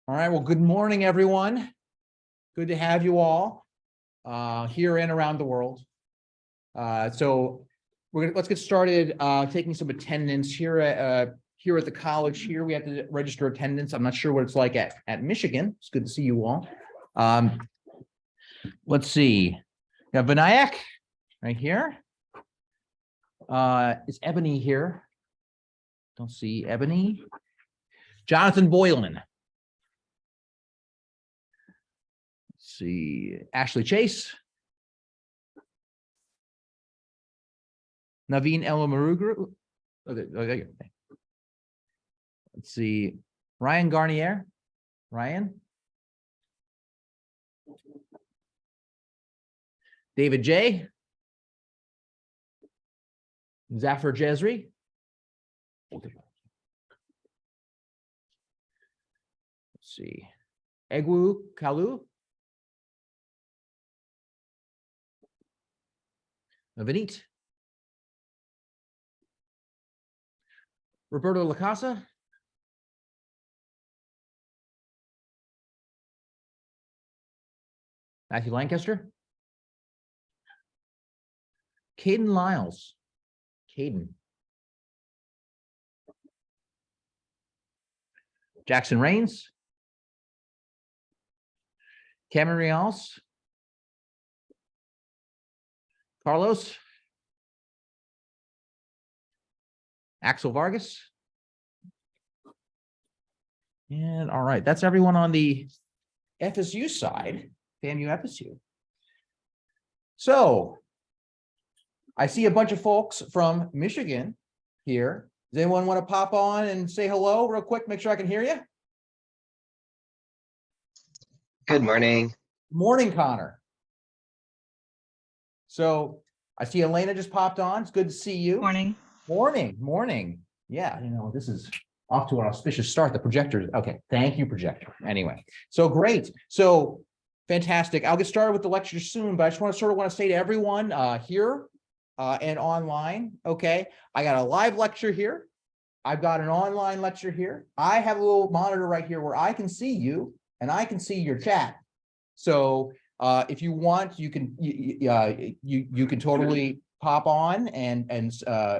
All right, well, good morning, everyone. Good to have you all here and around the world. So let's get started taking some attendance here at the college. Here we have to register attendance. I'm not sure what it's like at Michigan. It's good to see you all. Let's see. We have Vinayak right here. Is Ebony here? Don't see Ebony. Jonathan Boylan. See, Ashley Chase, Naveen Elamarugru. Okay. Let's see, Ryan Garnier. Ryan. David J. Zafar Jezri. Let's see, Egwu Kalu. Vinit. Roberto Lacasa. Matthew Lancaster. Caden Lyles. Caden. Jackson Rains. Cameron Rials. Carlos. Axel Vargas. And all right, that's everyone on the FSU side, FAMU FSU. So I see a bunch of folks from Michigan here. Does anyone want to pop on and say hello real quick? Make sure I can hear you. Good morning. Morning, Connor. So I see Elena just popped on. It's good to see you. Morning. Morning. Yeah, this is off to an auspicious start. The projector. Okay, thank you, projector. Anyway, so great. So fantastic. I'll get started with the lecture soon, but I just want to say to everyone here and online, okay, I got a live lecture here. I've got an online lecture here. I have a little monitor right here where I can see you and I can see your chat. So if you want, you can totally pop on and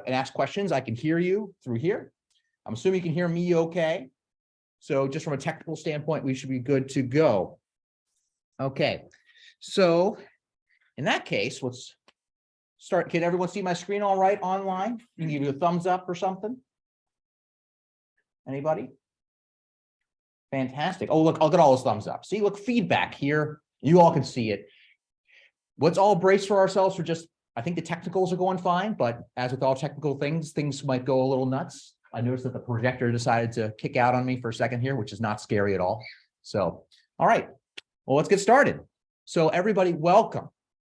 ask questions. I can hear you through here. I'm assuming you can hear me okay. So just from a technical standpoint, we should be good to go. Okay. So in that case, let's start. Can everyone see my screen all right online? You can give you a thumbs up or something. Anybody? Fantastic. Oh, look, I'll get all those thumbs up. See, look, feedback here. You all can see it. Let's all brace for ourselves for just, I think the technicals are going fine, but as with all technical things might go a little nuts. I noticed that the projector decided to kick out on me for a second here, which is not scary at all. So, all right, well, let's get started. So everybody, welcome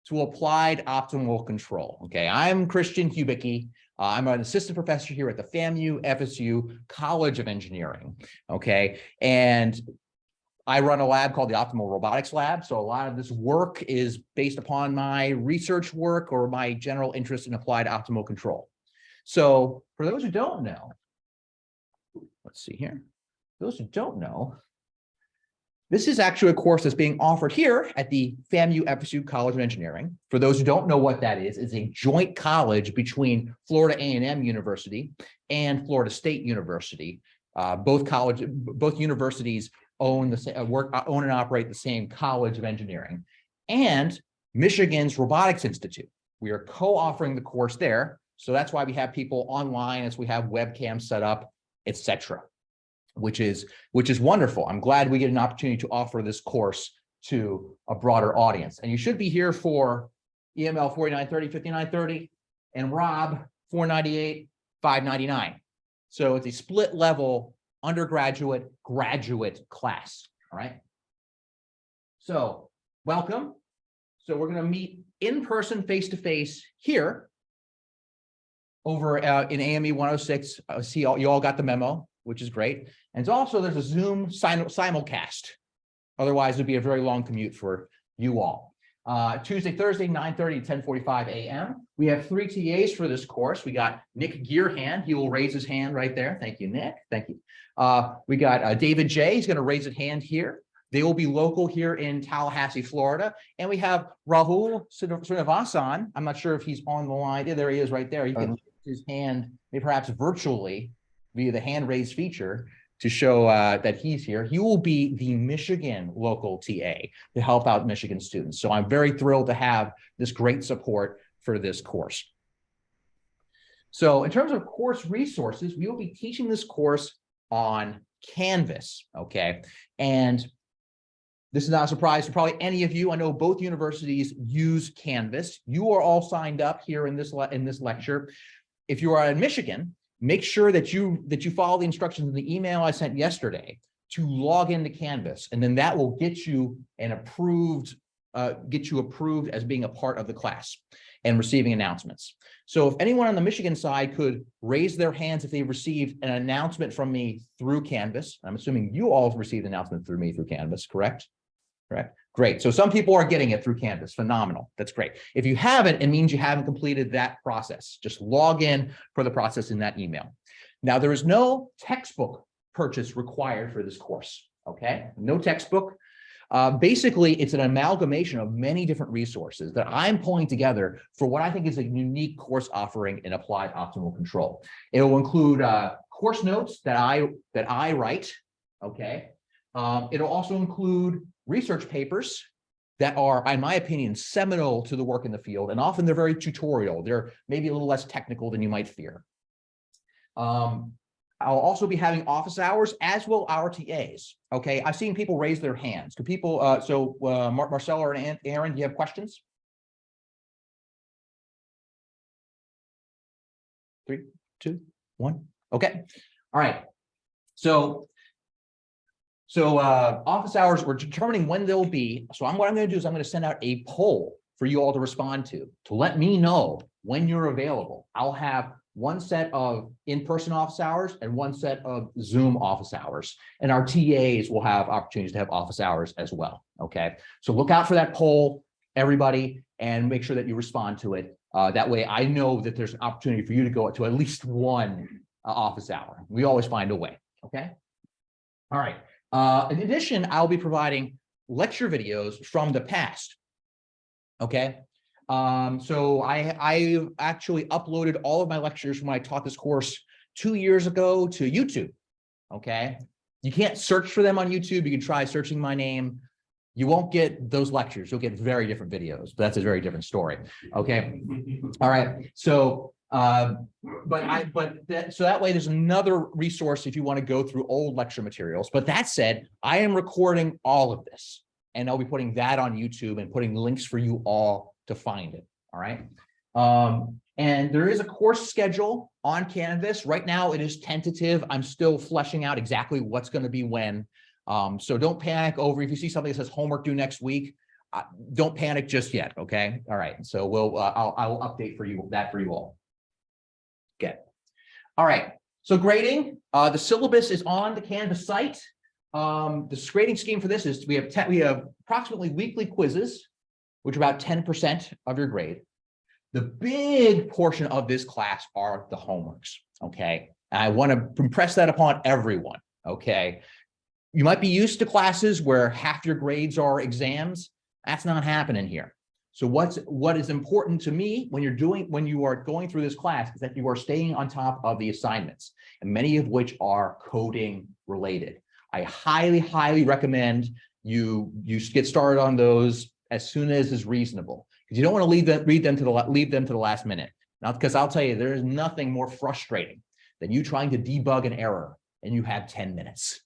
to Applied Optimal Control. Okay, I'm Christian Hubicki. I'm an assistant professor here at the FAMU FSU College of Engineering. Okay, and I run a lab called the Optimal Robotics Lab. So a lot of this work is based upon my research work or my general interest in applied optimal control. So for those who don't know, let's see here. Those who don't know, this is actually a course that's being offered here at the FAMU FSU College of Engineering. For those who don't know what that is, it's a joint college between Florida A&M University and Florida State University. Both universities own and operate the same College of Engineering, and Michigan's Robotics Institute. We are co-offering the course there, so that's why we have people online, as we have webcams set up, etc., which is wonderful. I'm glad we get an opportunity to offer this course to a broader audience. And you should be here for EML 4930, 5930, and Rob 498, 599. So it's a split level undergraduate, graduate class, all right? So welcome. So we're gonna meet in person, face-to-face here over in AME 106. See, you all got the memo, which is great. And also there's a Zoom simulcast. Otherwise it'd be a very long commute for you all. Tuesday, Thursday, 9:30 to 10:45 a.m. We have 3 TAs for this course. We got Nick Gearhand. He will raise his hand right there. Thank you, Nick. Thank you. We got David J. He's going to raise his hand here. They will be local here in Tallahassee, Florida. And we have Rahul Srinivasan. I'm not sure if he's on the line. Yeah, there he is right there. He can raise his hand, maybe perhaps virtually via the hand raise feature to show that he's here. He will be the Michigan local TA to help out Michigan students. So I'm very thrilled to have this great support for this course. So in terms of course resources, we will be teaching this course on Canvas, okay? And this is not a surprise to probably any of you. I know both universities use Canvas. You are all signed up here in this lecture. If you are in Michigan, make sure that you follow the instructions in the email I sent yesterday to log into Canvas, and then that will get you approved as being a part of the class and receiving announcements. So if anyone on the Michigan side could raise their hands if they received an announcement from me through Canvas. I'm assuming you all received an announcement through me through Canvas, correct? Correct. Great. So some people are getting it through Canvas. Phenomenal. That's great. If you haven't, it means you haven't completed that process. Just log in for the process in that email. Now, there is no textbook purchase required for this course. Okay. No textbook. Basically, it's an amalgamation of many different resources that I'm pulling together for what I think is a unique course offering in applied optimal control. It will include course notes that I write. Okay. It'll also include research papers that are, in my opinion, seminal to the work in the field, and often they're very tutorial. They're maybe a little less technical than you might fear. I'll also be having office hours, as will our TAs. Okay, I've seen people raise their hands. Could people, Marcella or Aaron, do you have questions? 3, 2, 1. Okay, all right. So office hours, we're determining when they'll be. So what I'm going to do is I'm going to send out a poll for you all to respond to let me know when you're available. I'll have one set of in-person office hours and one set of Zoom office hours. And our TAs will have opportunities to have office hours as well. Okay. So look out for that poll, everybody, and make sure that you respond to it. That way I know that there's an opportunity for you to go to at least one office hour. We always find a way. Okay. All right. In addition, I'll be providing lecture videos from the past. Okay. So I actually uploaded all of my lectures when I taught this course 2 years ago to YouTube. Okay. You can't search for them on YouTube. You can try searching my name. You won't get those lectures. You'll get very different videos, but that's a very different story. Okay. All right. So so that way there's another resource if you want to go through old lecture materials. But that said, I am recording all of this, and I'll be putting that on YouTube and putting links for you all to find it. All right. And there is a course schedule on Canvas. Right now it is tentative. I'm still fleshing out exactly what's going to be when. So don't panic over if you see something that says homework due next week. Don't panic just yet. Okay. All right. So I'll update for you all. Okay. All right. So grading, the syllabus is on the Canvas site. The grading scheme for this is we have approximately weekly quizzes, which are about 10% of your grade. The big portion of this class are the homeworks. Okay. And I want to impress that upon everyone. Okay. You might be used to classes where half your grades are exams. That's not happening here. So what is important to me when you are going through this class is that you are staying on top of the assignments, and many of which are coding related. I highly, highly recommend you get started on those as soon as is reasonable, because you don't want to leave them to the last minute. Now, because I'll tell you, there is nothing more frustrating than you trying to debug an error and you have 10 minutes.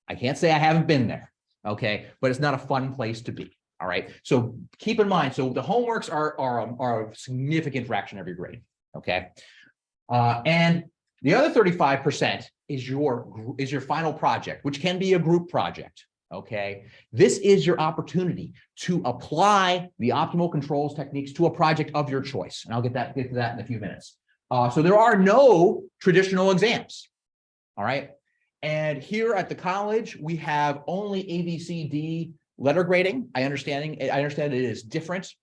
I can't say I haven't been there. Okay, but it's not a fun place to be. All right. So keep in mind, so the homeworks are a significant fraction of your grade. Okay. And the other 35% is your final project, which can be a group project. Okay. This is your opportunity to apply the optimal controls techniques to a project of your choice. And I'll get to that in a few minutes. So there are no traditional exams. All right. And here at the college, we have only ABCD Letter grading, I understand it is different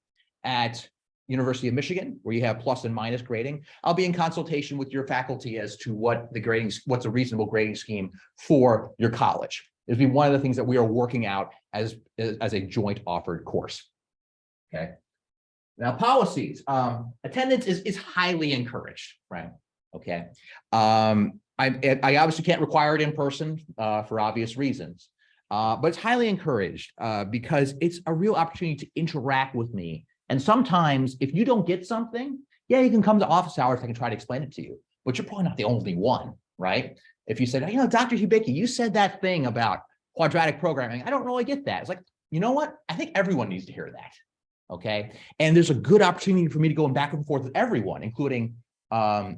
at University of Michigan, where you have plus and minus grading. I'll be in consultation with your faculty as to what's a reasonable grading scheme for your college. It'll be one of the things that we are working out as a joint offered course. Okay. Now, policies. Attendance is highly encouraged, right? Okay. I obviously can't require it in person for obvious reasons, but it's highly encouraged because it's a real opportunity to interact with me. And sometimes if you don't get something, yeah, you can come to office hours. I can try to explain it to you, but you're probably not the only one, right? If you said, Dr. Hubicki, you said that thing about quadratic programming. I don't really get that. It's like, you know what? I think everyone needs to hear that. Okay. And there's a good opportunity for me to go back and forth with everyone, including over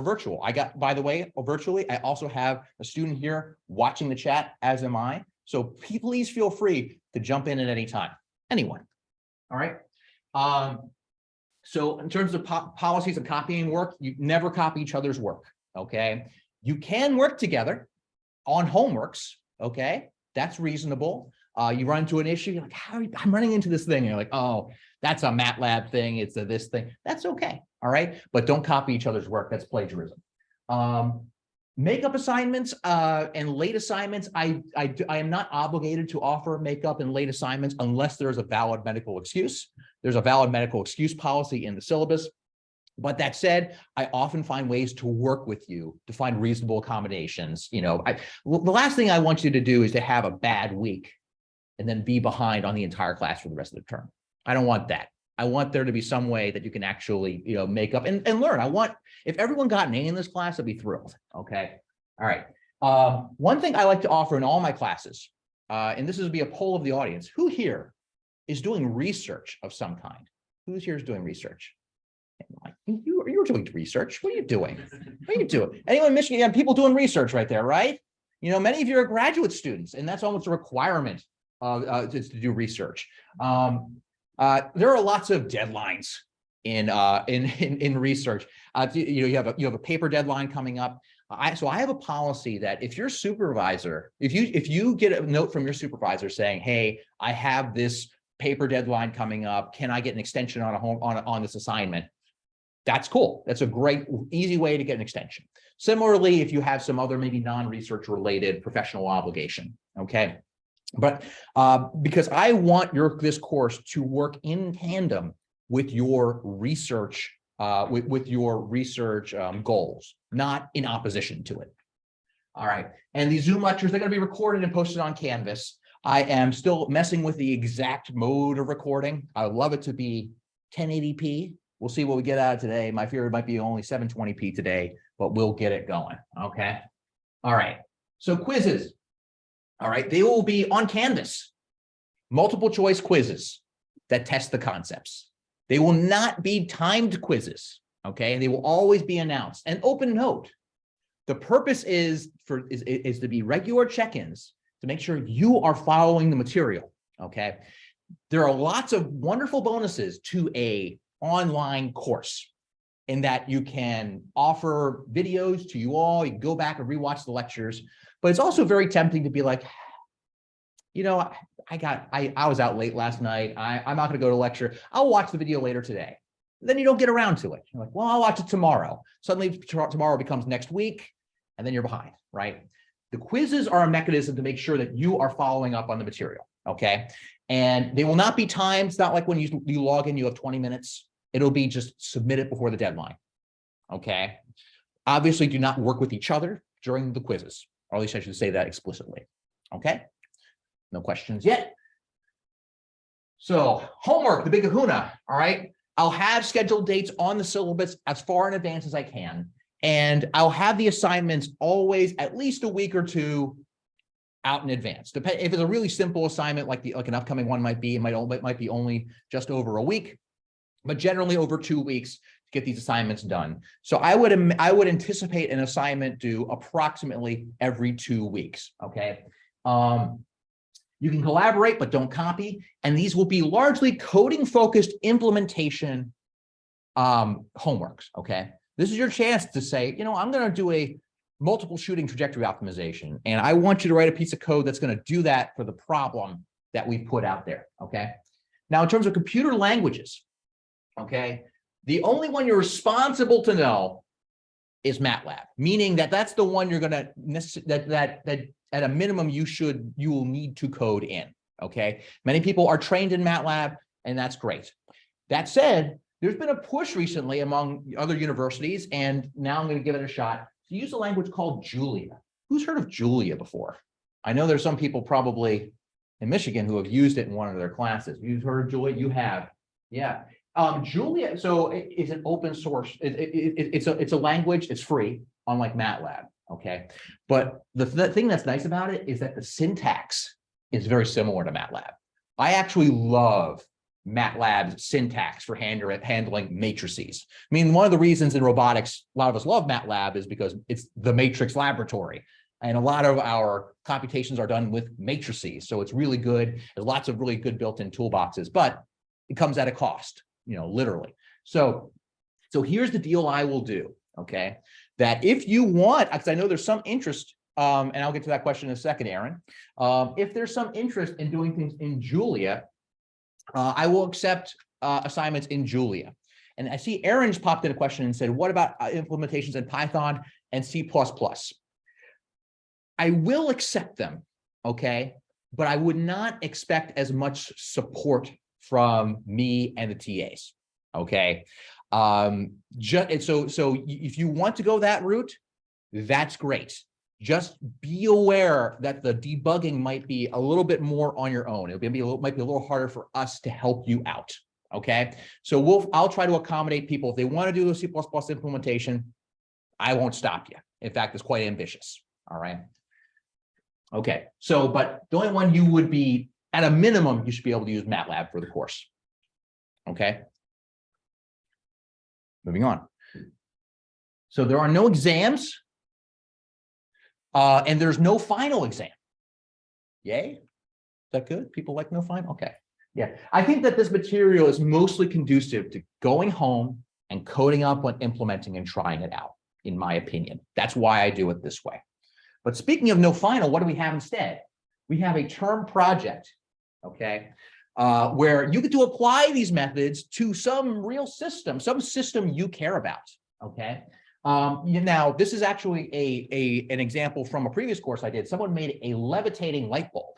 virtual. By the way, virtually, I also have a student here watching the chat, as am I. So please feel free to jump in at any time. Anyone. All right. So in terms of policies and copying work, you never copy each other's work. Okay. You can work together on homeworks. Okay. That's reasonable. You run into an issue, you're like, I'm running into this thing. And you're like, oh, that's a MATLAB thing. It's this thing. That's okay. All right. But don't copy each other's work. That's plagiarism. Makeup assignments and late assignments. I am not obligated to offer makeup and late assignments unless there's a valid medical excuse. There's a valid medical excuse policy in the syllabus. But that said, I often find ways to work with you to find reasonable accommodations. The last thing I want you to do is to have a bad week and then be behind on the entire class for the rest of the term. I don't want that. I want there to be some way that you can actually, make up and learn. If everyone got an A in this class, I'd be thrilled. Okay. All right. One thing I like to offer in all my classes, and this is be a poll of the audience, who here is doing research of some kind? Who's here is doing research? You're doing research. What are you doing? What are you doing? Anyone in Michigan, you have people doing research right there, right? Many of you are graduate students, and that's almost a requirement to do research. There are lots of deadlines in research. You have a paper deadline coming up. So I have a policy that if your supervisor, if you get a note from your supervisor saying, hey, I have this paper deadline coming up, can I get an extension on this assignment? That's cool. That's a great, easy way to get an extension. Similarly, if you have some other maybe non-research related professional obligation, okay? But because I want this course to work in tandem with your research, with your research goals, not in opposition to it. All right. And these Zoom lectures, they're going to be recorded and posted on Canvas. I am still messing with the exact mode of recording. I would love it to be 1080p. We'll see what we get out of today. My fear it might be only 720p today, but we'll get it going. Okay. All right. So quizzes. All right. They will be on Canvas. Multiple choice quizzes that test the concepts. They will not be timed quizzes. Okay. They will always be announced. And open note, the purpose is to be regular check-ins to make sure you are following the material. Okay. There are lots of wonderful bonuses to a online course in that you can offer videos to you all. You can go back and rewatch the lectures, but it's also very tempting to be like, I was out late last night. I'm not going to go to lecture. I'll watch the video later today. Then you don't get around to it. You're like, well, I'll watch it tomorrow. Suddenly tomorrow becomes next week, and then you're behind, right? The quizzes are a mechanism to make sure that you are following up on the material, okay? And they will not be timed. It's not like when you log in, you have 20 minutes. It'll be just submit it before the deadline, okay? Obviously, do not work with each other during the quizzes, or at least I should say that explicitly, okay? No questions yet. So homework, the big kahuna, all right? I'll have scheduled dates on the syllabus as far in advance as I can. And I'll have the assignments always at least a week or two out in advance. If it's a really simple assignment like an upcoming one might be, it might be only just over a week, but generally over 2 weeks to get these assignments done. So I would anticipate an assignment due approximately every 2 weeks, okay? You can collaborate, but don't copy. And these will be largely coding-focused implementation homeworks, okay? This is your chance to say, I'm going to do a multiple shooting trajectory optimization. And I want you to write a piece of code that's going to do that for the problem that we put out there, okay? Now, in terms of computer languages, okay, the only one you're responsible to know is MATLAB, meaning that that's the one you're going to, that at a minimum, you will need to code in, okay? Many people are trained in MATLAB, and that's great. That said, there's been a push recently among other universities, and now I'm going to give it a shot, to use a language called Julia. Who's heard of Julia before? I know there's some people probably in Michigan who have used it in one of their classes. You've heard of Julia? You have. Yeah. Julia, so it's an open source. It's a language. It's free, unlike MATLAB. Okay. But the thing that's nice about it is that the syntax is very similar to MATLAB. I actually love MATLAB's syntax for handling matrices. I mean, one of the reasons in robotics, a lot of us love MATLAB is because it's the matrix laboratory. And a lot of our computations are done with matrices. So it's really good. There's lots of really good built-in toolboxes, but it comes at a cost, literally. So here's the deal I will do, okay? That if you want, because I know there's some interest, and I'll get to that question in a second, Aaron. If there's some interest in doing things in Julia, I will accept assignments in Julia. And I see Aaron's popped in a question and said, what about implementations in Python and C++? I will accept them, okay? But I would not expect as much support from me and the TAs, okay? So if you want to go that route, that's great. Just be aware that the debugging might be a little bit more on your own. Might be a little harder for us to help you out. Okay, so I'll try to accommodate people if they want to do a C++ implementation. I won't stop you. In fact, it's quite ambitious. All right. Okay. So, but the only one you would be at a minimum, you should be able to use MATLAB for the course. Okay. Moving on. So there are no exams. And there's no final exam. Yay? Is that good? People like no final? Okay. Yeah. I think that this material is mostly conducive to going home and coding up on implementing and trying it out, in my opinion. That's why I do it this way. But speaking of no final, what do we have instead? We have a term project, okay, where you get to apply these methods to some real system, some system you care about, okay? Now, this is actually an example from a previous course I did. Someone made a levitating light bulb,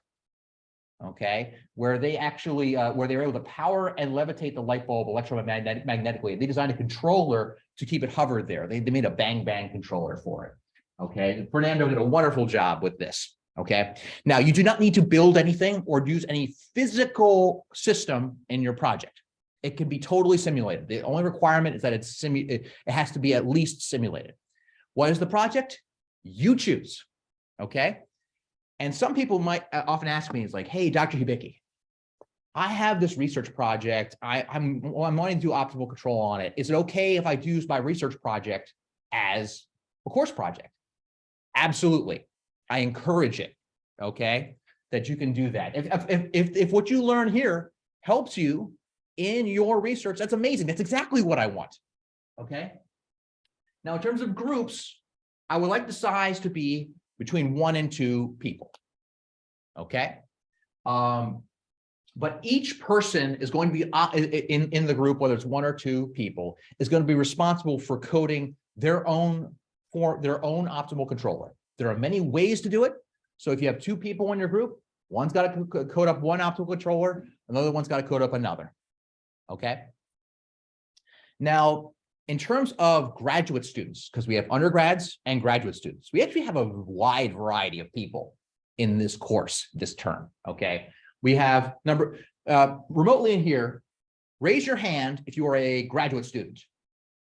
okay, where they actually, where they were able to power and levitate the light bulb electromagnetically. They designed a controller to keep it hovered there. They made a bang bang controller for it, okay? Fernando did a wonderful job with this, okay? Now, you do not need to build anything or use any physical system in your project. It can be totally simulated. The only requirement is that it has to be at least simulated. What is the project? You choose, okay? And some people might often ask me, it's like, hey, Dr. Hibiki, I have this research project. I'm wanting to do optimal control on it. Is it okay if I use my research project as a course project? Absolutely. I encourage it, okay? That you can do that. If what you learn here helps you in your research, that's amazing. That's exactly what I want, okay? Now, in terms of groups, I would like the size to be between 1 and 2 people, okay? But each person is going to be in the group, whether it's 1 or 2 people, is going to be responsible for coding their own optimal controller. There are many ways to do it. So if you have 2 people in your group, one's got to code up one optimal controller, another one's got to code up another. Okay. Now, in terms of graduate students, because we have undergrads and graduate students, we actually have a wide variety of people in this course this term. Okay. We have remotely in here, raise your hand if you are a graduate student.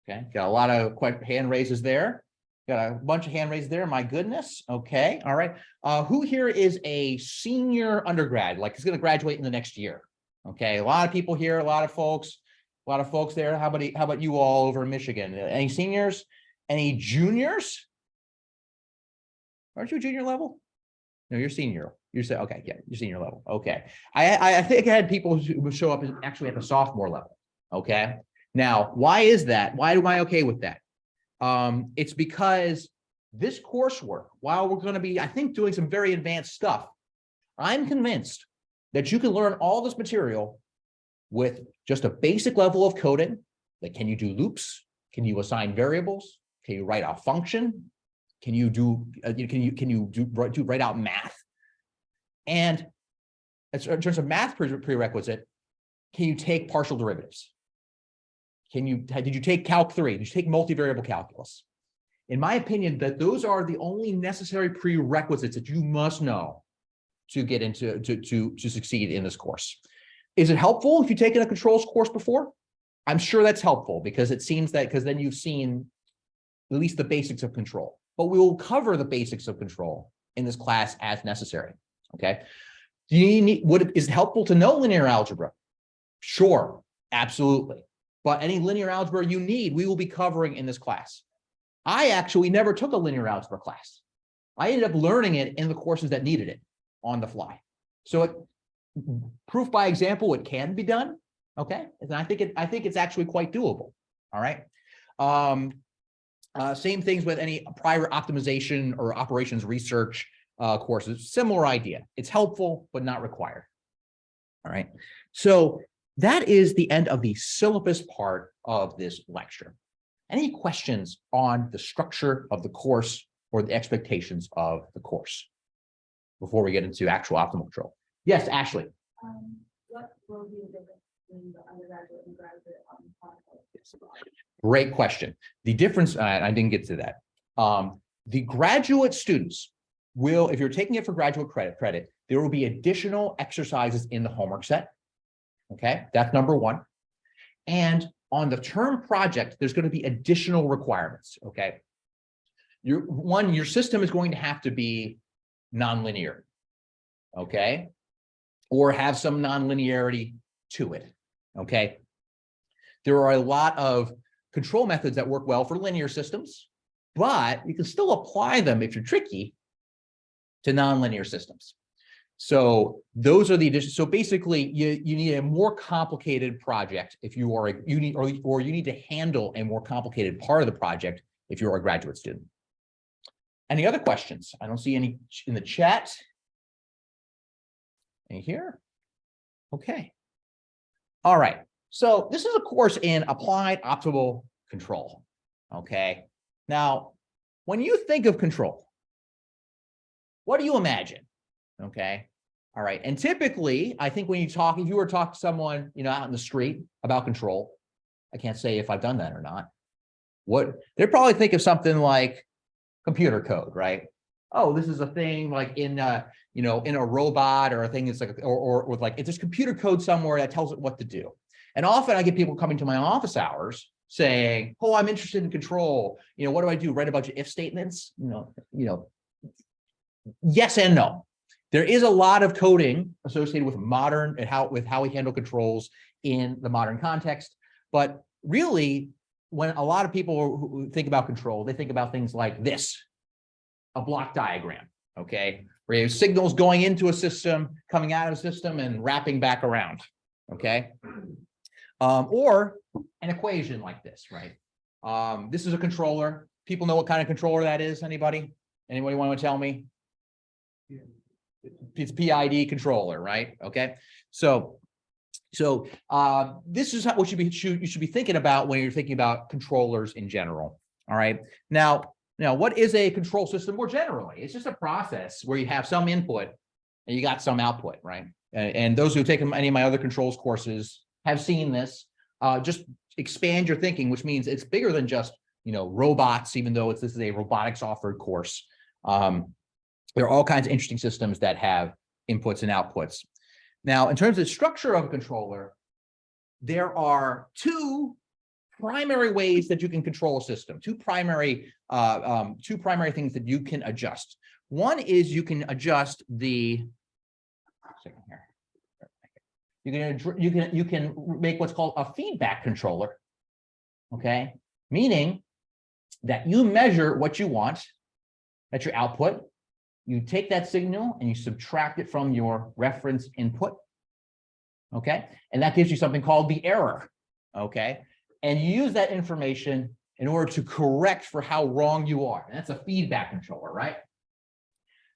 Okay. Got a lot of hand raises there. Got a bunch of hand raises there. My goodness. Okay. All right. Who here is a senior undergrad, like is going to graduate in the next year? Okay. A lot of people here, a lot of folks there. How about you all over in Michigan? Any seniors? Any juniors? Aren't you junior level? No, you're senior. You're okay. Yeah, you're senior level. Okay. I think I had people who show up actually at the sophomore level. Okay. Now, why is that? Why am I okay with that? It's because this coursework, while we're going to be, I think, doing some very advanced stuff, I'm convinced that you can learn all this material with just a basic level of coding. Like, can you do loops? Can you assign variables? Can you write a function? Can you write out math? And in terms of math prerequisite, can you take partial derivatives? Did you take Calc 3? Did you take multivariable calculus? In my opinion, that those are the only necessary prerequisites that you must know to get into to succeed in this course. Is it helpful if you've taken a controls course before? I'm sure that's helpful because it seems that because then you've seen at least the basics of control. But we will cover the basics of control in this class as necessary. Okay. Is it helpful to know linear algebra? Sure, absolutely. But any linear algebra you need, we will be covering in this class. I actually never took a linear algebra class. I ended up learning it in the courses that needed it on the fly. So proof by example, it can be done. Okay. And I think it's actually quite doable. All right. Same things with any prior optimization or operations research courses, similar idea. It's helpful, but not required. All right. So that is the end of the syllabus part of this lecture. Any questions on the structure of the course or the expectations of the course before we get into actual optimal control? Yes, Ashley. What will be the difference between the undergraduate and graduate Great question. The difference, I didn't get to that. The graduate students will, if you're taking it for graduate credit, there will be additional exercises in the homework set. Okay, that's number one. And on the term project, there's going to be additional requirements. Okay. Your system is going to have to be nonlinear. Okay. Or have some nonlinearity to it. Okay. There are a lot of control methods that work well for linear systems, but you can still apply them if you're tricky to nonlinear systems. So those are the additions. So basically, you need a more complicated project if you are you need to handle a more complicated part of the project if you're a graduate student. Any other questions? I don't see any in the chat. Any here? Okay. All right. So this is a course in applied optimal control. Okay. Now, when you think of control, what do you imagine? Okay. All right. And typically, I think when you talk, if you were to talk to someone, out in the street about control, I can't say if I've done that or not. They probably think of something like computer code, right? Oh, this is a thing like in a robot or a thing that's like, or with like, it's just computer code somewhere that tells it what to do. And often I get people coming to my office hours saying, oh, I'm interested in control. What do I do? Write a bunch of if statements? Yes and no. There is a lot of coding associated with modern and how we handle controls in the modern context. But really, when a lot of people who think about control, they think about things like this, a block diagram, okay? Where you have signals going into a system, coming out of a system, and wrapping back around, okay? Or an equation like this, right? This is a controller. People know what kind of controller that is? Anybody want to tell me? It's PID controller, right? Okay. So this is what you should be thinking about when you're thinking about controllers in general. All right. Now, what is a control system more generally? It's just a process where you have some input and you got some output, right? And those who have taken any of my other controls courses have seen this. Just expand your thinking, which means it's bigger than just robots, even though this is a robotics offered course. There are all kinds of interesting systems that have inputs and outputs. Now, in terms of the structure of a controller, there are two primary ways that you can control a system, two primary things that you can adjust. One is you can adjust the, you can make what's called a feedback controller, okay? Meaning that you measure what you want, that's your output. You take that signal and you subtract it from your reference input, okay? And that gives you something called the error, okay? And you use that information in order to correct for how wrong you are. And that's a feedback controller, right?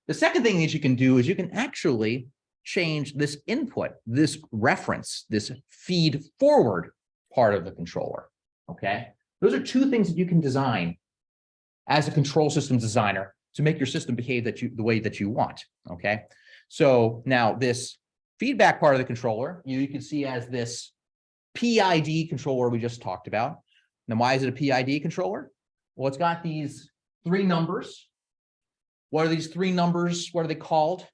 The second thing that you can do is you can actually change this input, this reference, this feed forward part of the controller, okay? Those are two things that you can design as a control system designer to make your system behave the way that you want, okay? So now this feedback part of the controller, you can see as this PID controller we just talked about. Now, why is it a PID controller? Well, it's got these three numbers. What are these three numbers? What are they called?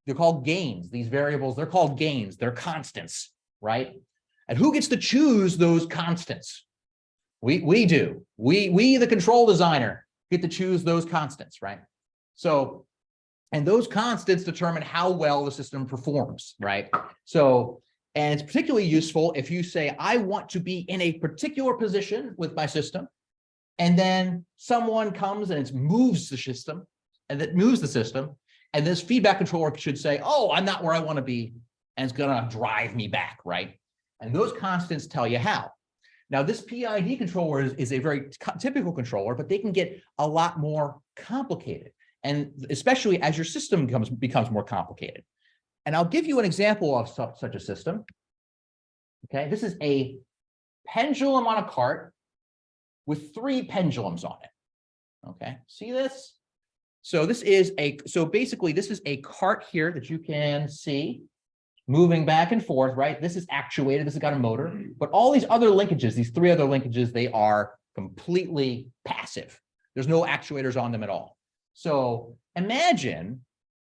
They're called gains. These variables, they're called gains. They're constants, right? And who gets to choose those constants? We do. We, the control designer, get to choose those constants, right? So, and those constants determine how well the system performs, right? So, and it's particularly useful if you say, I want to be in a particular position with my system, and then someone comes and it moves the system, and it moves the system, and this feedback controller should say, oh, I'm not where I want to be, and it's going to drive me back, right? And those constants tell you how. Now, this PID controller is a very typical controller, but they can get a lot more complicated, and especially as your system becomes more complicated. And I'll give you an example of such a system. Okay, this is a pendulum on a cart with three pendulums on it. Okay, see this? So this is basically this is a cart here that you can see moving back and forth, right? This is actuated, this has got a motor, but all these other linkages, these three other linkages, they are completely passive. There's no actuators on them at all. So imagine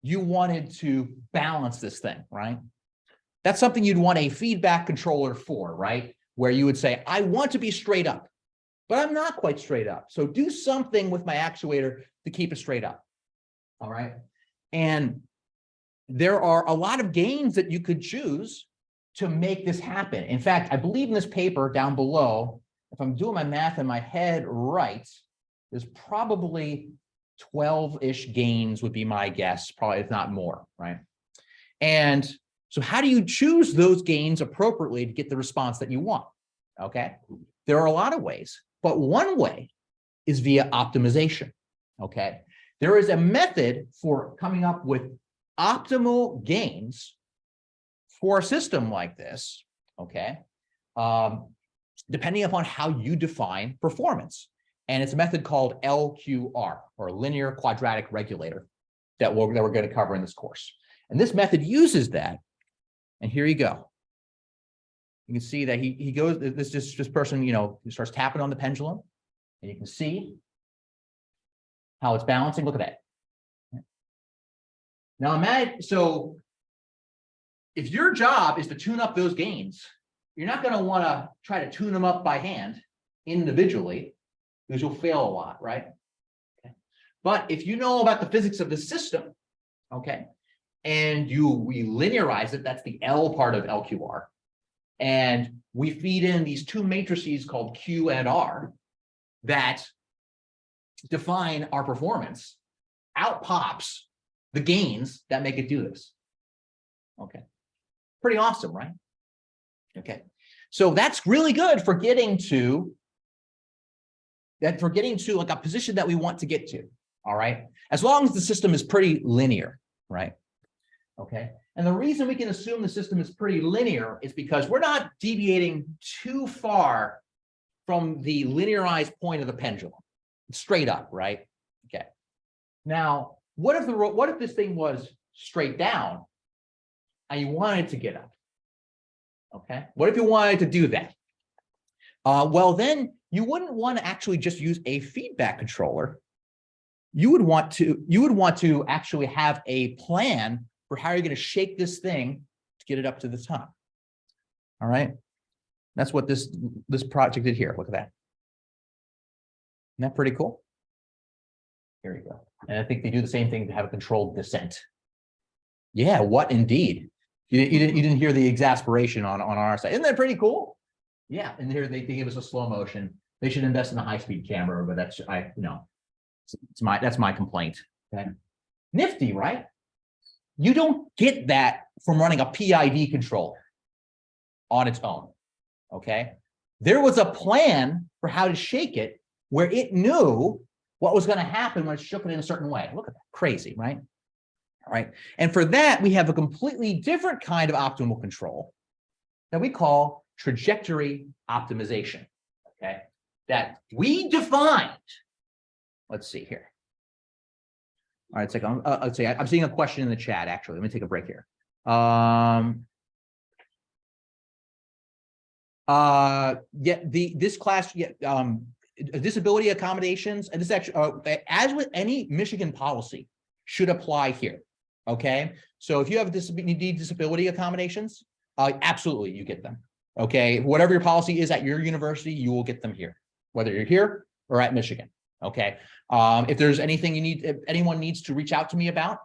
you wanted to balance this thing, right? That's something you'd want a feedback controller for, right? Where you would say, I want to be straight up, but I'm not quite straight up. So do something with my actuator to keep it straight up, all right? And there are a lot of gains that you could choose to make this happen. In fact, I believe in this paper down below, if I'm doing my math in my head right, there's probably 12-ish gains would be my guess, probably if not more, right? And so how do you choose those gains appropriately to get the response that you want? Okay, there are a lot of ways, but one way is via optimization, okay? There is a method for coming up with optimal gains for a system like this, okay? Depending upon how you define performance. And it's a method called LQR, or linear quadratic regulator, that we're going to cover in this course. And this method uses that. And here you go. You can see that he goes, this person, you know, starts tapping on the pendulum, and you can see how it's balancing. Look at that. Now imagine, so if your job is to tune up those gains, you're not going to want to try to tune them up by hand individually, because you'll fail a lot, right? Okay. But if you know about the physics of the system, okay, and we linearize it, that's the L part of LQR, and we feed in these two matrices called Q and R that define our performance, out pops the gains that make it do this. Okay, pretty awesome, right? Okay, so that's really good for getting to like a position that we want to get to, all right? As long as the system is pretty linear, right? Okay, and the reason we can assume the system is pretty linear is because we're not deviating too far from the linearized point of the pendulum. It's straight up, right? Okay, now, what if this thing was straight down and you wanted to get up? Okay, what if you wanted to do that? Well, then you wouldn't want to actually just use a feedback controller. You would want to actually have a plan for how you're going to shake this thing to get it up to the top. All right, that's what this project did here. Look at that. Isn't that pretty cool? Here you go. And I think they do the same thing to have a controlled descent. Yeah, what indeed? You didn't hear the exasperation on our side. Isn't that pretty cool? Yeah, and here they give us a slow motion. They should invest in a high-speed camera, but that's that's my complaint. Okay. Nifty, right? You don't get that from running a PID controller on its own. Okay. there was a plan for how to shake it where it knew what was going to happen when it shook it in a certain way. Look at that, crazy, right? All right. And for that, we have a completely different kind of optimal control that we call trajectory optimization, okay? That we defined. Let's see here. All right, let's see, I'm seeing a question in the chat, actually. Let me take a break here. This class, disability accommodations, and this actually, as with any Michigan policy, should apply here. Okay, so if you have need disability accommodations, absolutely you get them. Okay, whatever your policy is at your university, you will get them here, whether you're here or at Michigan. Okay, if there's anything you need, if anyone needs to reach out to me about,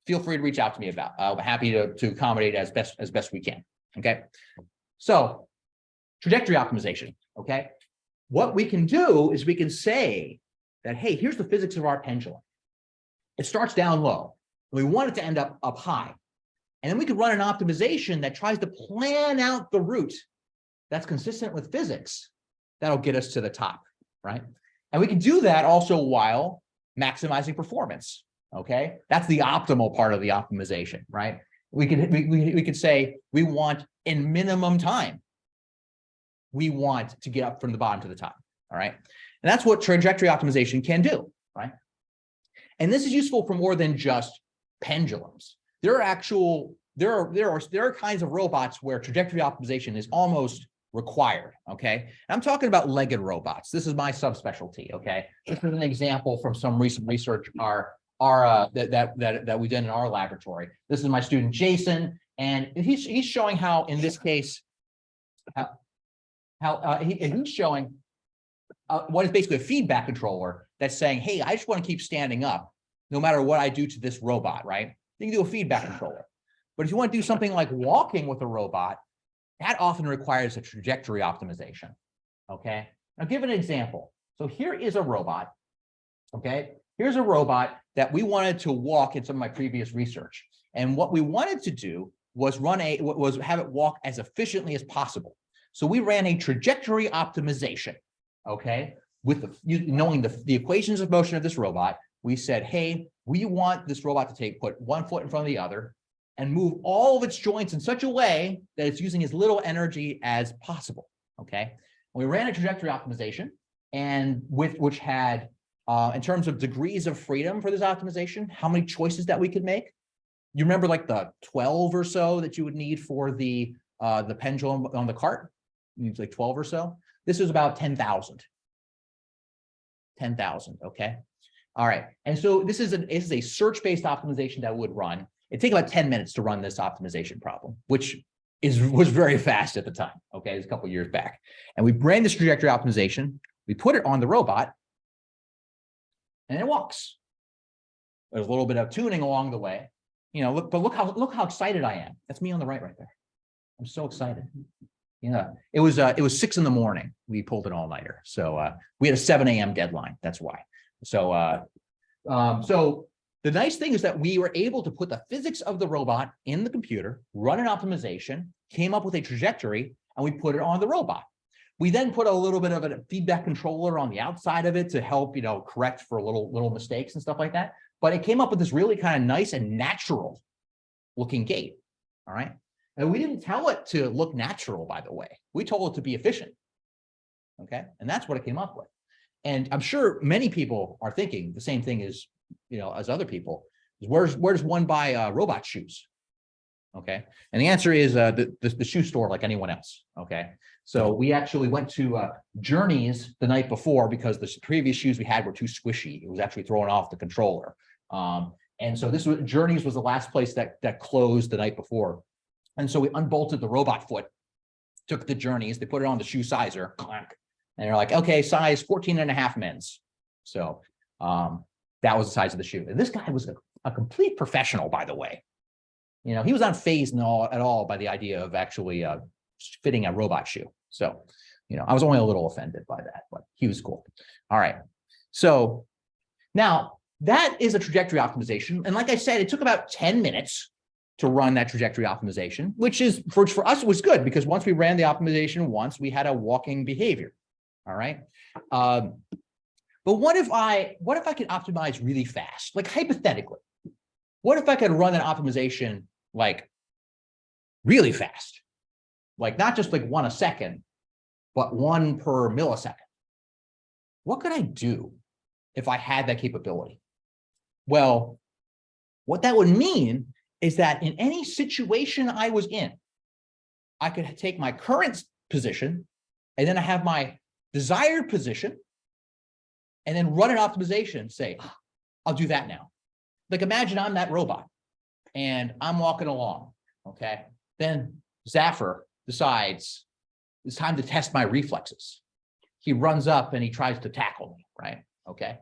feel free to reach out to me about. I'm happy to accommodate as best we can. Okay, so trajectory optimization. Okay, what we can do is we can say that, hey, here's the physics of our pendulum. It starts down low. We want it to end up high. And then we could run an optimization that tries to plan out the route that's consistent with physics that'll get us to the top, right? And we can do that also while maximizing performance, okay? That's the optimal part of the optimization, right? We could say we want in minimum time, we want to get up from the bottom to the top, all right? And that's what trajectory optimization can do, right? And this is useful for more than just pendulums. There are kinds of robots where trajectory optimization is almost required. Okay, and I'm talking about legged robots. This is my subspecialty. Okay, this is an example from some recent research that we did in our laboratory. This is my student Jason, and he's showing how in this case he's showing what is basically a feedback controller that's saying, hey, I just want to keep standing up no matter what I do to this robot, right? You can do a feedback controller. But if you want to do something like walking with a robot, that often requires a trajectory optimization, okay? Now, give an example. So here is a robot, okay? Here's a robot that we wanted to walk in some of my previous research. And what we wanted to do was have it walk as efficiently as possible. So we ran a trajectory optimization, okay? With knowing the equations of motion of this robot, we said, hey, we want this robot to put one foot in front of the other and move all of its joints in such a way that it's using as little energy as possible, okay? We ran a trajectory optimization, and which had, in terms of degrees of freedom for this optimization, how many choices that we could make. You remember like the 12 or so that you would need for the pendulum on the cart? You need like 12 or so. This is about 10,000. 10,000, okay? All right, and so this is a search-based optimization that would run. It'd take about 10 minutes to run this optimization problem, which was very fast at the time, okay? It was a couple of years back. And we ran this trajectory optimization, we put it on the robot, and it walks. There's a little bit of tuning along the way. You know, look how excited I am. That's me on the right there. I'm so excited. Yeah, it was 6 in the morning. We pulled an all-nighter. So we had a 7 a.m. deadline, that's why. So, so the nice thing is that we were able to put the physics of the robot in the computer, run an optimization, came up with a trajectory, and we put it on the robot. We then put a little bit of a feedback controller on the outside of it to help, correct for little mistakes and stuff like that. But it came up with this really kind of nice and natural looking gate. All right. And we didn't tell it to look natural, by the way. We told it to be efficient. Okay. And that's what it came up with. And I'm sure many people are thinking the same thing as, as other people. Where does one buy robot shoes? Okay. And the answer is the shoe store, like anyone else. Okay. So we actually went to Journeys the night before because the previous shoes we had were too squishy. It was actually throwing off the controller. And so Journeys was the last place that closed the night before. And so we unbolted the robot foot, took the Journeys, they put it on the shoe sizer, clank, and they're like, okay, size 14.5 men's. So that was the size of the shoe. And this guy was a complete professional, by the way. He was not fazed at all by the idea of actually fitting a robot shoe. So, I was only a little offended by that, but he was cool. All right. So now that is a trajectory optimization. And like I said, it took about 10 minutes to run that trajectory optimization, which is for us, it was good because once we ran the optimization once, we had a walking behavior. All right. But what if I could optimize really fast? Like hypothetically, what if I could run an optimization like really fast? Like not just like 1 a second, but 1 per millisecond. What could I do if I had that capability? Well, what that would mean is that in any situation I was in, I could take my current position and then I have my desired position and then run an optimization, say, I'll do that now. Like imagine I'm that robot and I'm walking along, okay? Then Zaffer decides it's time to test my reflexes. He runs up and he tries to tackle me, right? Okay.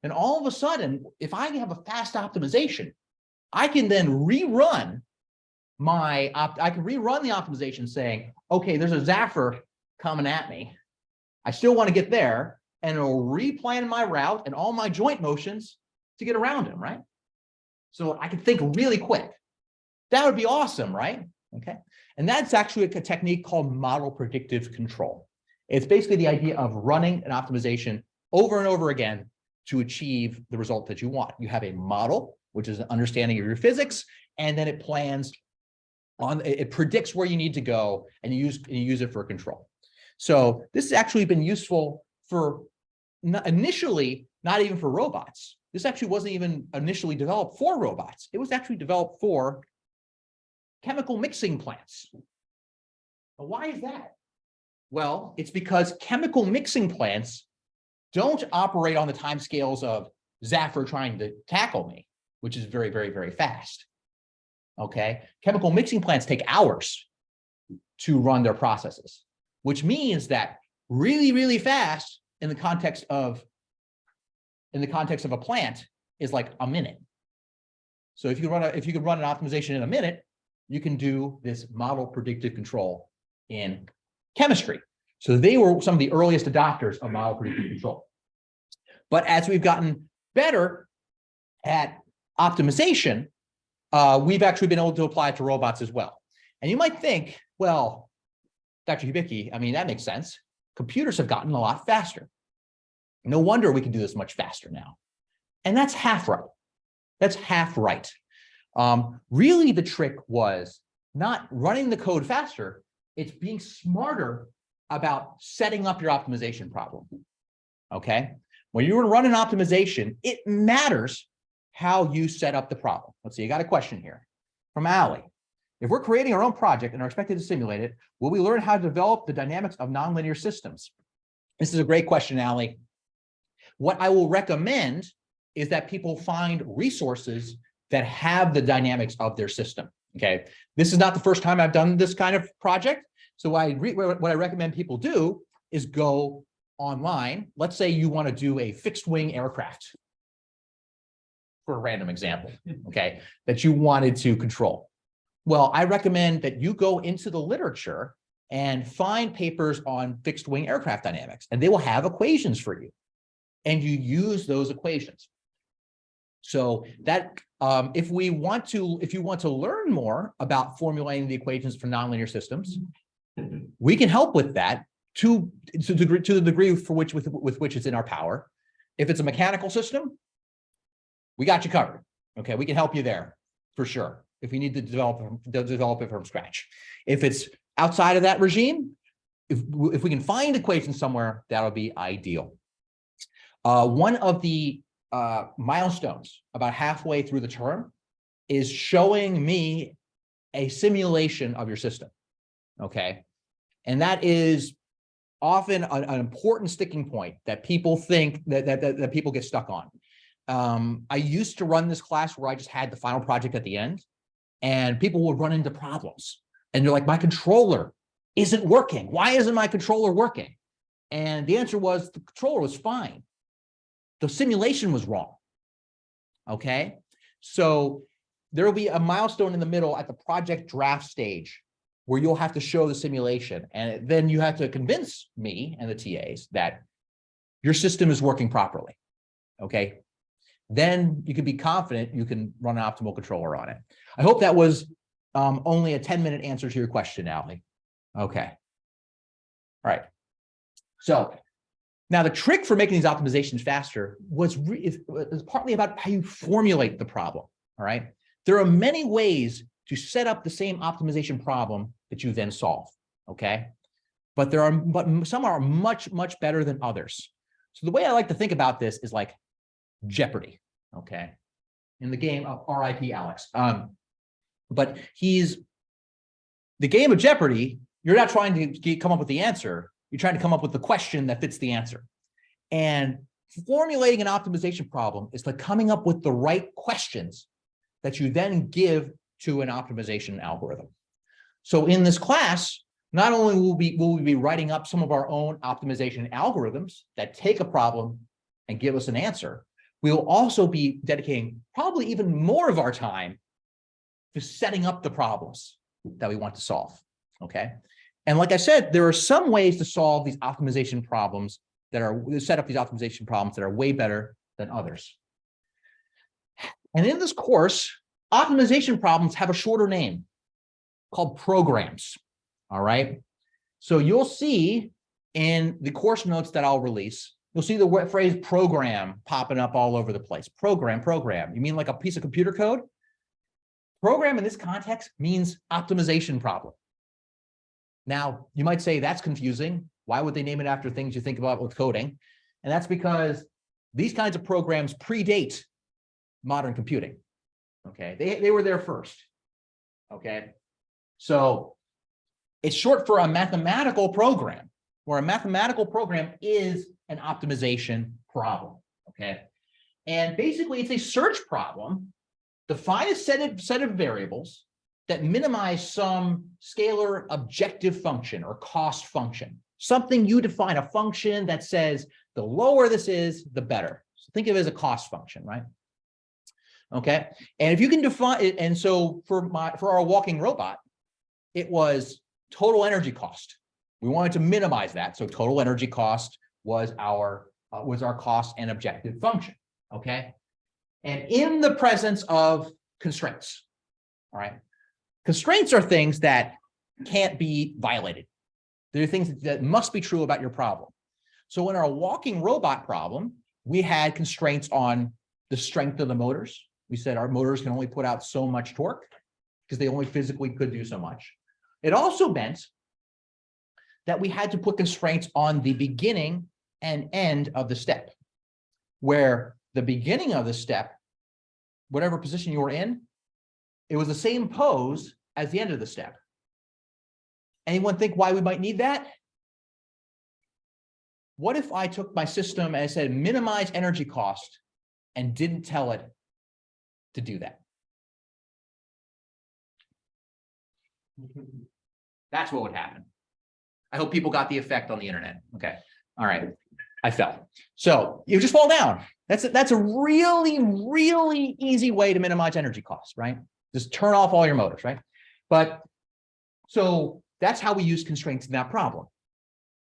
And all of a sudden, if I have a fast optimization, I can then rerun the optimization saying, okay, there's a Zaffer coming at me. I still want to get there, and it'll replan my route and all my joint motions to get around him, right? So I can think really quick. That would be awesome, right? Okay. And that's actually a technique called model predictive control. It's basically the idea of running an optimization over and over again to achieve the result that you want. You have a model, which is an understanding of your physics, and then it plans on, it predicts where you need to go, and you use it for control. So this has actually been useful for initially, not even for robots. This actually wasn't even initially developed for robots. It was actually developed for chemical mixing plants. But why is that? Well, it's because chemical mixing plants don't operate on the timescales of Zaffer trying to tackle me, which is very, very, very fast. Okay. Chemical mixing plants take hours to run their processes, which means that really, really fast in the context of a plant is like a minute. So if you could run an optimization in a minute, you can do this model predictive control in chemistry. So they were some of the earliest adopters of model predictive control. But as we've gotten better at optimization, we've actually been able to apply it to robots as well. And you might think, well, Dr. Hubicki, I mean, that makes sense. Computers have gotten a lot faster. No wonder we can do this much faster now. And that's half right. That's half right. Really, the trick was not running the code faster. It's being smarter about setting up your optimization problem. Okay. When you run an optimization, it matters how you set up the problem. Let's see, you got a question here from Allie. If we're creating our own project and are expected to simulate it, will we learn how to develop the dynamics of nonlinear systems? This is a great question, Allie. What I will recommend is that people find resources that have the dynamics of their system. Okay, this is not the first time I've done this kind of project. So what I recommend people do is go online. Let's say you want to do a fixed wing aircraft, for a random example, okay, that you wanted to control. Well, I recommend that you go into the literature and find papers on fixed wing aircraft dynamics, and they will have equations for you. And you use those equations. So that if you want to learn more about formulating the equations for nonlinear systems, we can help with that to the degree with which it's in our power. If it's a mechanical system, we got you covered. Okay, we can help you there for sure if you need to develop it from scratch. If it's outside of that regime, if we can find equations somewhere, that'll be ideal. One of the milestones about halfway through the term is showing me a simulation of your system. Okay, and that is often an important sticking point that people think that people get stuck on. I used to run this class where I just had the final project at the end, and people would run into problems, and they're like, my controller isn't working. Why isn't my controller working? And the answer was the controller was fine. The simulation was wrong. Okay, so there will be a milestone in the middle at the project draft stage where you'll have to show the simulation, and then you have to convince me and the TAs that your system is working properly. Okay, then you can be confident you can run an optimal controller on it. I hope that was only a 10-minute answer to your question, Allie. Okay. All right. So now the trick for making these optimizations faster is partly about how you formulate the problem. All right. There are many ways to set up the same optimization problem that you then solve. Okay. But some are much, much better than others. So the way I like to think about this is like Jeopardy. Okay. In the game of RIP Alex. But the game of Jeopardy, you're not trying to come up with the answer. You're trying to come up with the question that fits the answer. And formulating an optimization problem is like coming up with the right questions that you then give to an optimization algorithm. So in this class, not only will we be writing up some of our own optimization algorithms that take a problem and give us an answer, we will also be dedicating probably even more of our time to setting up the problems that we want to solve, okay? And like I said, there are some ways to solve these optimization problems that are set up these optimization problems that are way better than others. And in this course, optimization problems have a shorter name called programs, all right? So you'll see in the course notes that I'll release, you'll see the phrase program popping up all over the place. Program. You mean like a piece of computer code? Program in this context means optimization problem. Now, you might say that's confusing. Why would they name it after things you think about with coding? And that's because these kinds of programs predate modern computing. Okay, they were there first. Okay, so it's short for a mathematical program, where a mathematical program is an optimization problem. Okay, and basically it's a search problem. Define a set of variables that minimize some scalar objective function or cost function. Something you define, a function that says the lower this is, the better. So think of it as a cost function, right? Okay, and if you can define it, and so for our walking robot, it was total energy cost. We wanted to minimize that, so total energy cost was our cost and objective function. Okay, and in the presence of constraints, all right, constraints are things that can't be violated. They're things that must be true about your problem. So in our walking robot problem, we had constraints on the strength of the motors. We said our motors can only put out so much torque because they only physically could do so much. It also meant that we had to put constraints on the beginning and end of the step, where the beginning of the step, whatever position you were in, it was the same pose as the end of the step. Anyone think why we might need that? What if I took my system and I said minimize energy cost and didn't tell it to do that? That's what would happen. I hope people got the effect on the internet. Okay. All right. I fell. So you just fall down. That's a really, really easy way to minimize energy costs, right? Just turn off all your motors, right? But so that's how we use constraints in that problem.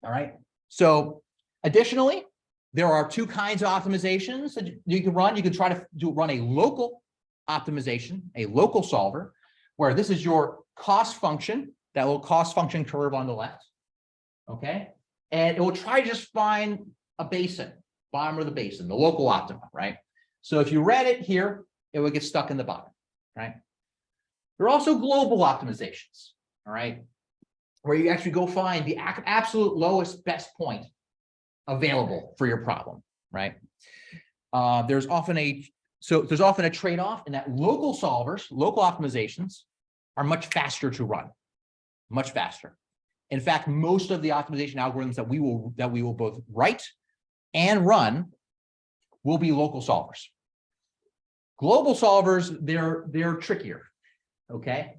All right. So additionally, there are two kinds of optimizations that you can run. You can try to run a local optimization, a local solver, where this is your cost function, that little cost function curve on the left. Okay. And it will try to just find a basin, bottom of the basin, the local optima, right? So if you read it here, it would get stuck in the bottom, right? There are also global optimizations, all right, where you actually go find the absolute lowest best point available for your problem, right? There's often a trade-off in that local solvers, local optimizations are much faster to run, much faster. In fact, most of the optimization algorithms that we will both write and run will be local solvers. Global solvers, they're trickier. Okay,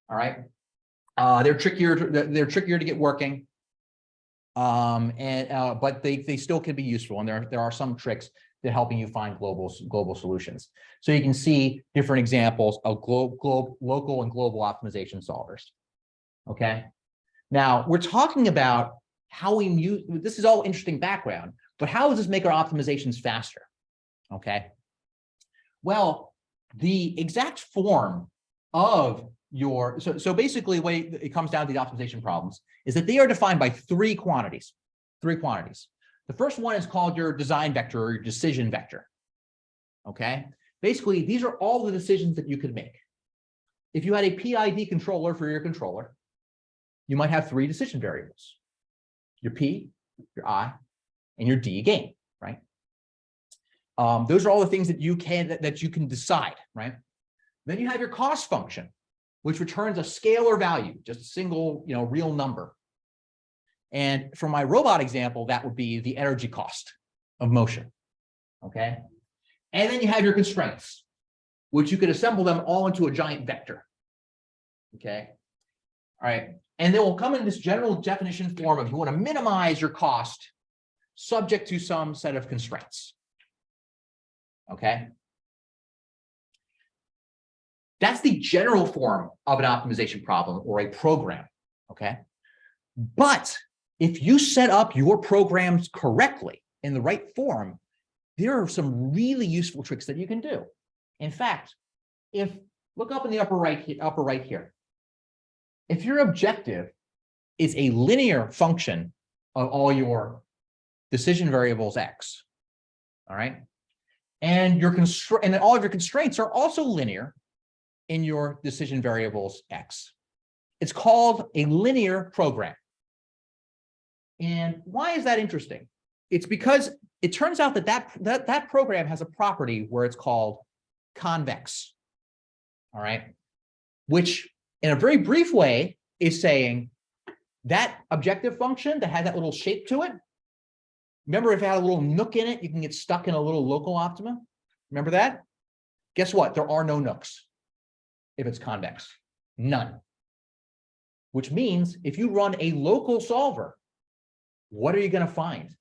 all right. They're trickier to get working. But they still can be useful, and there are some tricks to helping you find global solutions. So you can see different examples of local and global optimization solvers. Okay. Now we're talking about how we use, this is all interesting background, but how does this make our optimizations faster? Okay. Well, the exact form of your, so basically the way it comes down to the optimization problems is that they are defined by three quantities. The first one is called your design vector or your decision vector. Okay. Basically, these are all the decisions that you could make. If you had a PID controller for your controller, you might have three decision variables: your P, your I, and your D gain, right? Those are all the things that you can decide, right? Then you have your cost function, which returns a scalar value, just a single, real number. And for my robot example, that would be the energy cost of motion. Okay. And then you have your constraints, which you could assemble them all into a giant vector. Okay. All right. And they will come in this general definition form of you want to minimize your cost subject to some set of constraints. Okay. That's the general form of an optimization problem or a program. Okay. But if you set up your programs correctly in the right form, there are some really useful tricks that you can do. In fact, look up in the upper right here. If your objective is a linear function of all your decision variables X, all right, and all of your constraints are also linear in your decision variables X, it's called a linear program. And why is that interesting? It's because it turns out that program has a property where it's called convex, all right, which in a very brief way is saying that objective function that had that little shape to it. Remember, if it had a little nook in it, you can get stuck in a little local optima. Remember that? Guess what? There are no nooks if it's convex, none. Which means if you run a local solver, what are you going to find?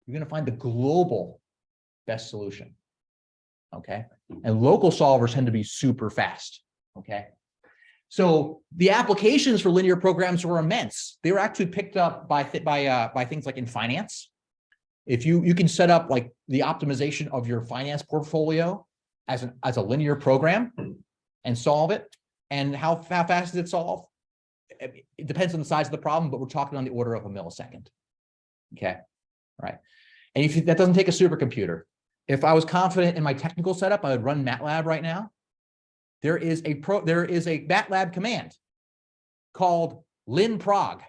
You're going to find the global best solution. Okay. And local solvers tend to be super fast. Okay. So the applications for linear programs were immense. They were actually picked up by things like in finance. If you can set up like the optimization of your finance portfolio as a linear program and solve it. And how fast does it solve? It depends on the size of the problem, but we're talking on the order of a millisecond. Okay. All right. And if that doesn't take a supercomputer, if I was confident in my technical setup, I would run MATLAB right now. There is a MATLAB command called linprog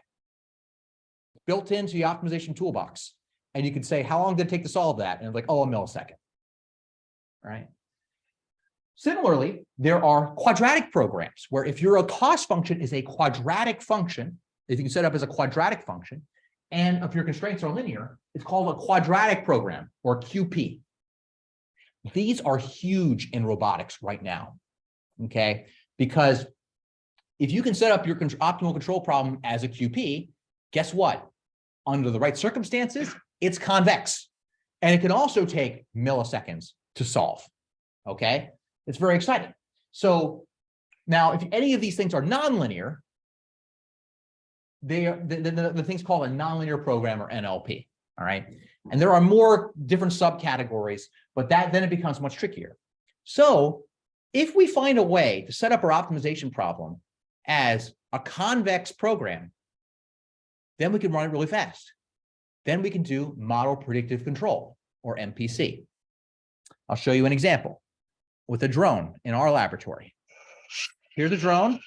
built into the optimization toolbox. And you can say, how long did it take to solve that? And it's like, oh, a millisecond. All right. Similarly, there are quadratic programs where if your cost function is a quadratic function, if you can set up as a quadratic function, and if your constraints are linear, it's called a quadratic program or QP. These are huge in robotics right now, okay? Because if you can set up your optimal control problem as a QP, guess what? Under the right circumstances, it's convex. And it can also take milliseconds to solve, okay? It's very exciting. So now, if any of these things are nonlinear, they are the things called a nonlinear program or NLP. All right. And there are more different subcategories, but then it becomes much trickier. So if we find a way to set up our optimization problem as a convex program, then we can run it really fast. Then we can do model predictive control or MPC. I'll show you an example with a drone in our laboratory. Here's a drone.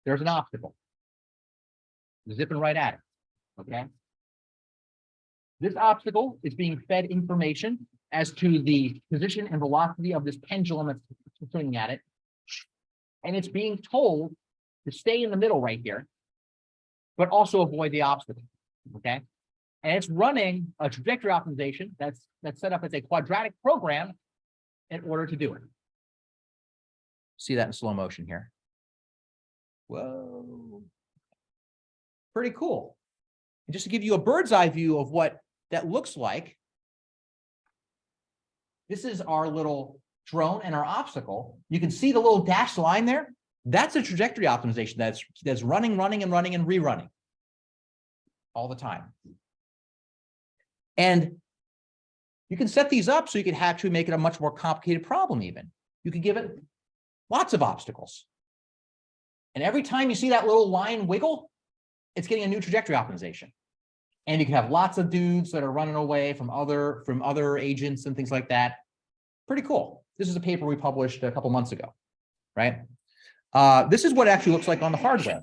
There's an obstacle. Zipping right at it, okay? This obstacle is being fed information as to the position and velocity of this pendulum that's swinging at it. And it's being told to stay in the middle right here, but also avoid the obstacle, okay? And it's running a trajectory optimization that's set up as a quadratic program in order to do it. See that in slow motion here. Whoa. Pretty cool. And just to give you a bird's eye view of what that looks like, this is our little drone and our obstacle. You can see the little dashed line there. That's a trajectory optimization that's running and rerunning all the time. And You can set these up so you can actually make it a much more complicated problem even. You can give it lots of obstacles. And every time you see that little line wiggle, it's getting a new trajectory optimization. And you can have lots of dudes that are running away from other agents and things like that. Pretty cool. This is a paper we published a couple months ago, right? This is what it actually looks like on the hardware.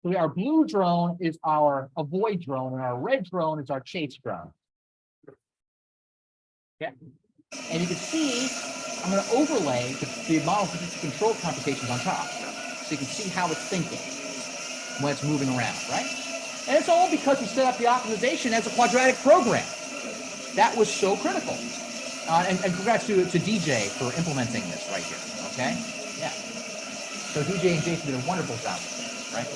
So our blue drone is our avoid drone, and our red drone is our chase drone. Okay. And you can see, I'm going to overlay the model control computations on top. So you can see how it's thinking when it's moving around, right? And it's all because we set up the optimization as a quadratic program. That was so critical. And congrats to DJ for implementing this right here, okay? Yeah. So DJ and Jason did a wonderful job with this, right?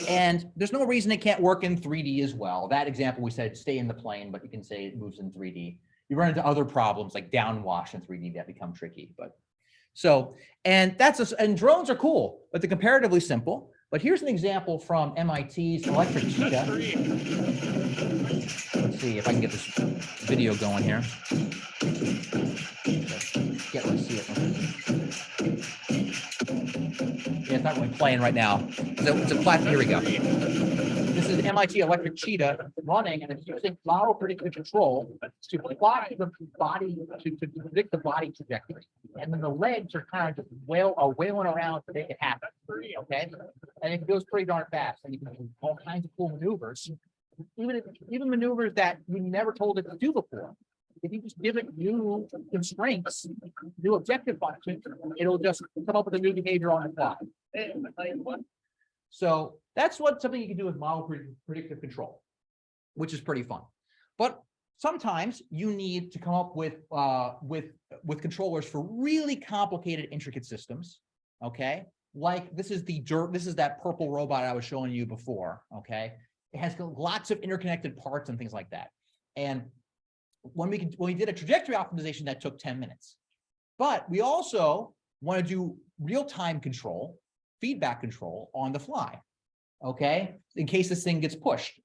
And there's no reason it can't work in 3D as well. That example, we said stay in the plane, but you can say it moves in 3D. You run into other problems like downwash in 3D that become tricky, but so, and and drones are cool, but they're comparatively simple. But here's an example from MIT's Electric Cheetah. Let's see if I can get this video going here. Get to see it. Yeah, it's not really playing right now. So it's a platform. Here we go. This is MIT Electric Cheetah running, and it's using model predictive control to plot the body to predict the body trajectory. And then the legs are kind of just wailing around to make it happen. Okay, and it goes pretty darn fast, and you can do all kinds of cool maneuvers, even maneuvers that you never told it to do before. If you just give it new constraints, new objective functions, it'll just come up with a new behavior on the fly. So that's something you can do with model predictive control, which is pretty fun. But sometimes you need to come up with controllers for really complicated, intricate systems. Okay, like this is that purple robot I was showing you before. Okay, it has lots of interconnected parts and things like that. And when we did a trajectory optimization, that took 10 minutes. But we also want to do real-time control, feedback control on the fly, okay, in case this thing gets pushed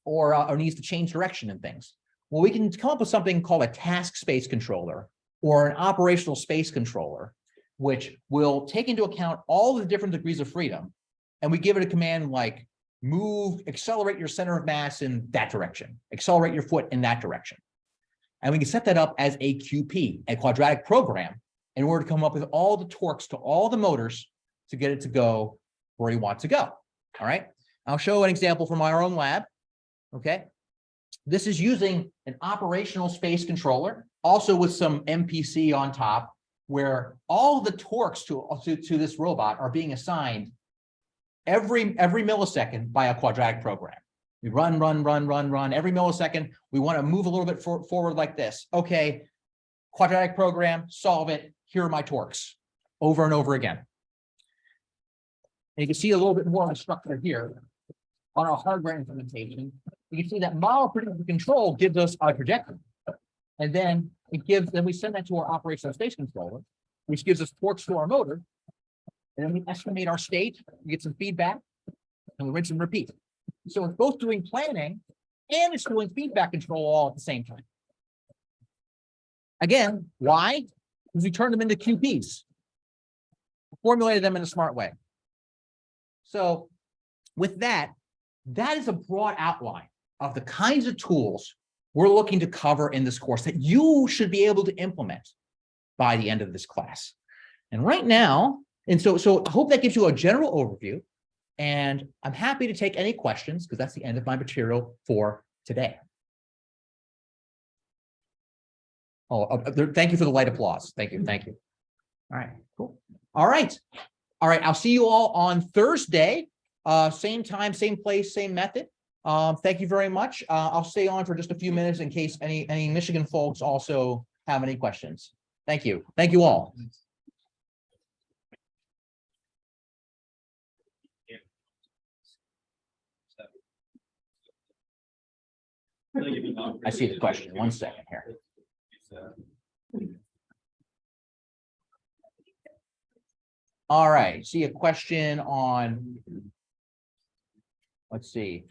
or needs to change direction and things. Well, we can come up with something called a task space controller or an operational space controller, which will take into account all the different degrees of freedom. And we give it a command like accelerate your center of mass in that direction, accelerate your foot in that direction. And we can set that up as a QP, a quadratic program, in order to come up with all the torques to all the motors to get it to go where you want to go. All right. I'll show an example from our own lab. Okay. This is using an operational space controller, also with some MPC on top, where all the torques to this robot are being assigned every millisecond by a quadratic program. We run every millisecond. We want to move a little bit forward like this. Okay, quadratic program, solve it. Here are my torques, over and over again. And you can see a little bit more of the structure here on our hardware implementation. You can see that model predictive control gives us our trajectory. And then we send that to our operational space controller, which gives us torques to our motor. And then we estimate our state, we get some feedback, and we rinse and repeat. So it's both doing planning and it's doing feedback control all at the same time. Again, why? Because we turned them into QPs, formulated them in a smart way. So with that is a broad outline of the kinds of tools we're looking to cover in this course that you should be able to implement by the end of this class. And right now, so I hope that gives you a general overview, and I'm happy to take any questions because that's the end of my material for today. Thank you for the light applause. Thank you. All right, cool. All right. I'll see you all on Thursday. Same time, same place, same method. Thank you very much. I'll stay on for just a few minutes in case any Michigan folks also have any questions. Thank you. Thank you all. I see the question. 1 second here. All right. See a question on, let's see.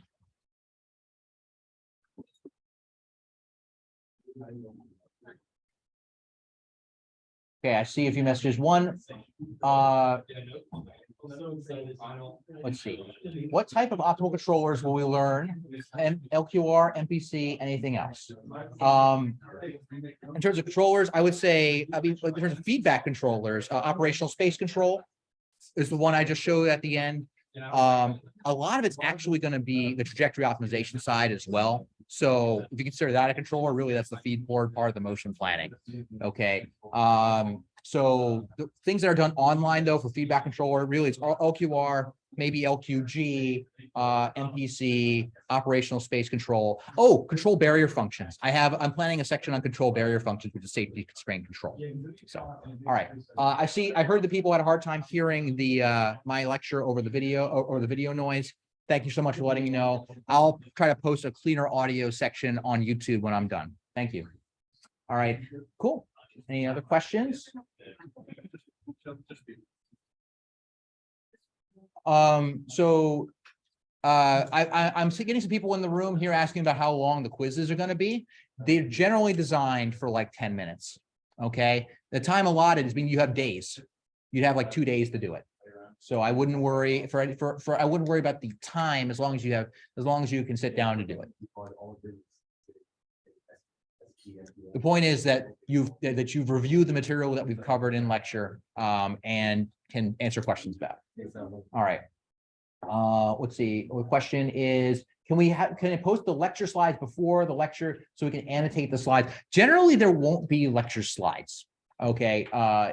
Okay, I see a few messages. One, let's see. What type of optical controllers will we learn? LQR, MPC, anything else? In terms of controllers, I would say, like in terms of feedback controllers, operational space control is the one I just showed at the end. A lot of it's actually going to be the trajectory optimization side as well. So if you consider that a controller, really that's the feed forward part of the motion planning. Okay. So the things that are done online though for feedback controller, really it's LQR, maybe LQG, MPC, operational space control. Oh, control barrier functions. I'm planning a section on control barrier functions, which is safety constraint control. So, all right. I heard that people had a hard time hearing the my lecture over the video or the video noise. Thank you so much for letting me know. I'll try to post a cleaner audio section on YouTube when I'm done. Thank you. All right, cool. Any other questions? I'm getting some people in the room here asking about how long the quizzes are going to be. They're generally designed for like 10 minutes. Okay. The time allotted is you have days. You'd have like 2 days to do it. So I wouldn't worry I wouldn't worry about the time as long as you can sit down to do it. The point is that you've reviewed the material that we've covered in lecture and can answer questions about. All right. Let's see. The question is, can I post the lecture slides before the lecture so we can annotate the slides? Generally, there won't be lecture slides. Okay.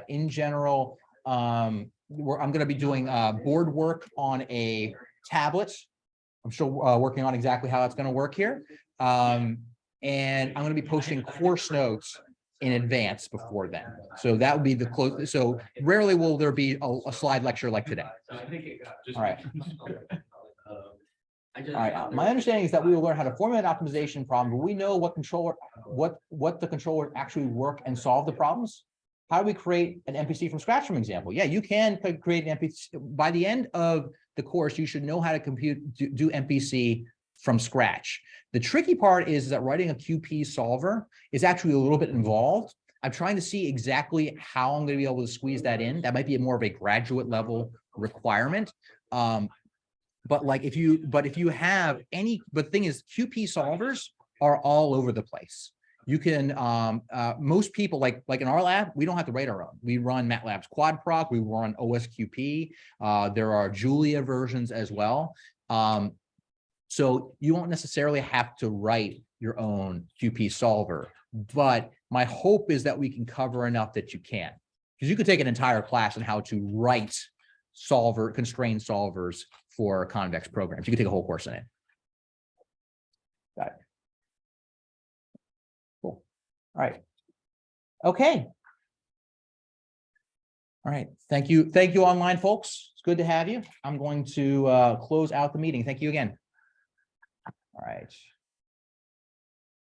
In general, I'm going to be doing board work on a tablet. I'm still working on exactly how that's going to work here. And I'm going to be posting course notes in advance before then. So that would be the close. So rarely will there be a slide lecture like today. All right. All right. My understanding is that we will learn how to formulate an optimization problem, but we know what the controller actually work and solve the problems. How do we create an MPC from scratch, from example? Yeah, you can create an MPC. By the end of the course, you should know how to do MPC from scratch. The tricky part is that writing a QP solver is actually a little bit involved. I'm trying to see exactly how I'm going to be able to squeeze that in. That might be more of a graduate level requirement. But the thing is, QP solvers are all over the place. You can, most people like in our lab, we don't have to write our own. We run MATLAB's QuadProc, we run OSQP. There are Julia versions as well. So you won't necessarily have to write your own QP solver, but my hope is that we can cover enough that you can, because you could take an entire class on how to write constrained solvers for convex programs. You could take a whole course in it. Got it. Cool. All right. Okay. All right. Thank you. Thank you, online folks. It's good to have you. I'm going to close out the meeting. Thank you again. All right.